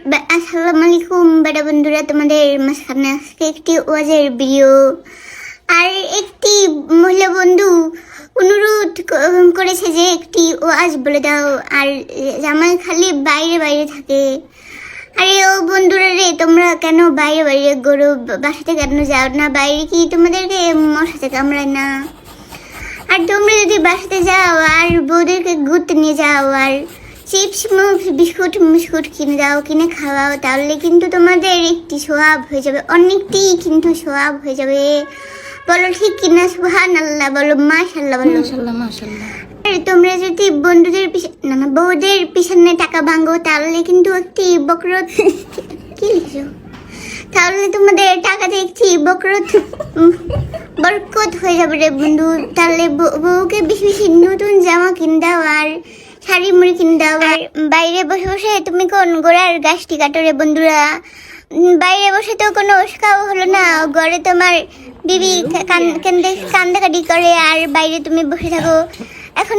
আসসালামু আলাইকুম বেটা বন্ধুরা, তোমাদের মাঝখানে আজকে একটি ওয়াজের ভিডিও। আর একটি মহিলা বন্ধু অনুরোধ করেছে যে একটি ওয়াজ বলে দাও, আর জামাই খালি বাইরে বাইরে থাকে। আরে ও বন্ধুরা রে, তোমরা কেন বাইরে বাইরে গরু বাসাতে কেন যাও না? বাইরে কি তোমাদেরকে মশাতে কামড়ায় না? আর তোমরা যদি বাসাতে যাও আর বউদেরকে ঘুরতে নিয়ে যাও আর চিপস বিস্কুট কিনে দাও, কিনে খাওয়াও, তাহলে কিন্তু তোমাদের একটি সোয়াব হয়ে যাবে, অনেকটি কিন্তু সোয়াব হয়ে যাবে। বলো ঠিক কিনা? সুবহানাল্লাহ বলো, মাশাআল্লাহ বলো। মাশাআল্লাহ মাশাআল্লাহ। আর তোমরা যদি বন্ধুদের বউদের পিছনে টাকা ভাঙো, তাহলে কিন্তু একটি বকরত কি লিখছো, তাহলে তোমাদের টাকাতে একটি বরকত হয়ে যাবে রে বন্ধু। তাহলে বউকে বেশি বেশি নতুন জামা কিনে দাও আর শাড়ি মুড়ি কিনে দাও। আর বাইরে বসে বসে তুমি কোন গোড়ার গাছটি কাটো রে বন্ধুরা? বাইরে বসে তো কোনো ওষকাও হলো না, ঘরে তোমার বিবি কান্দাকাটি করে আর বাইরে তুমি বসে থাকো। এখন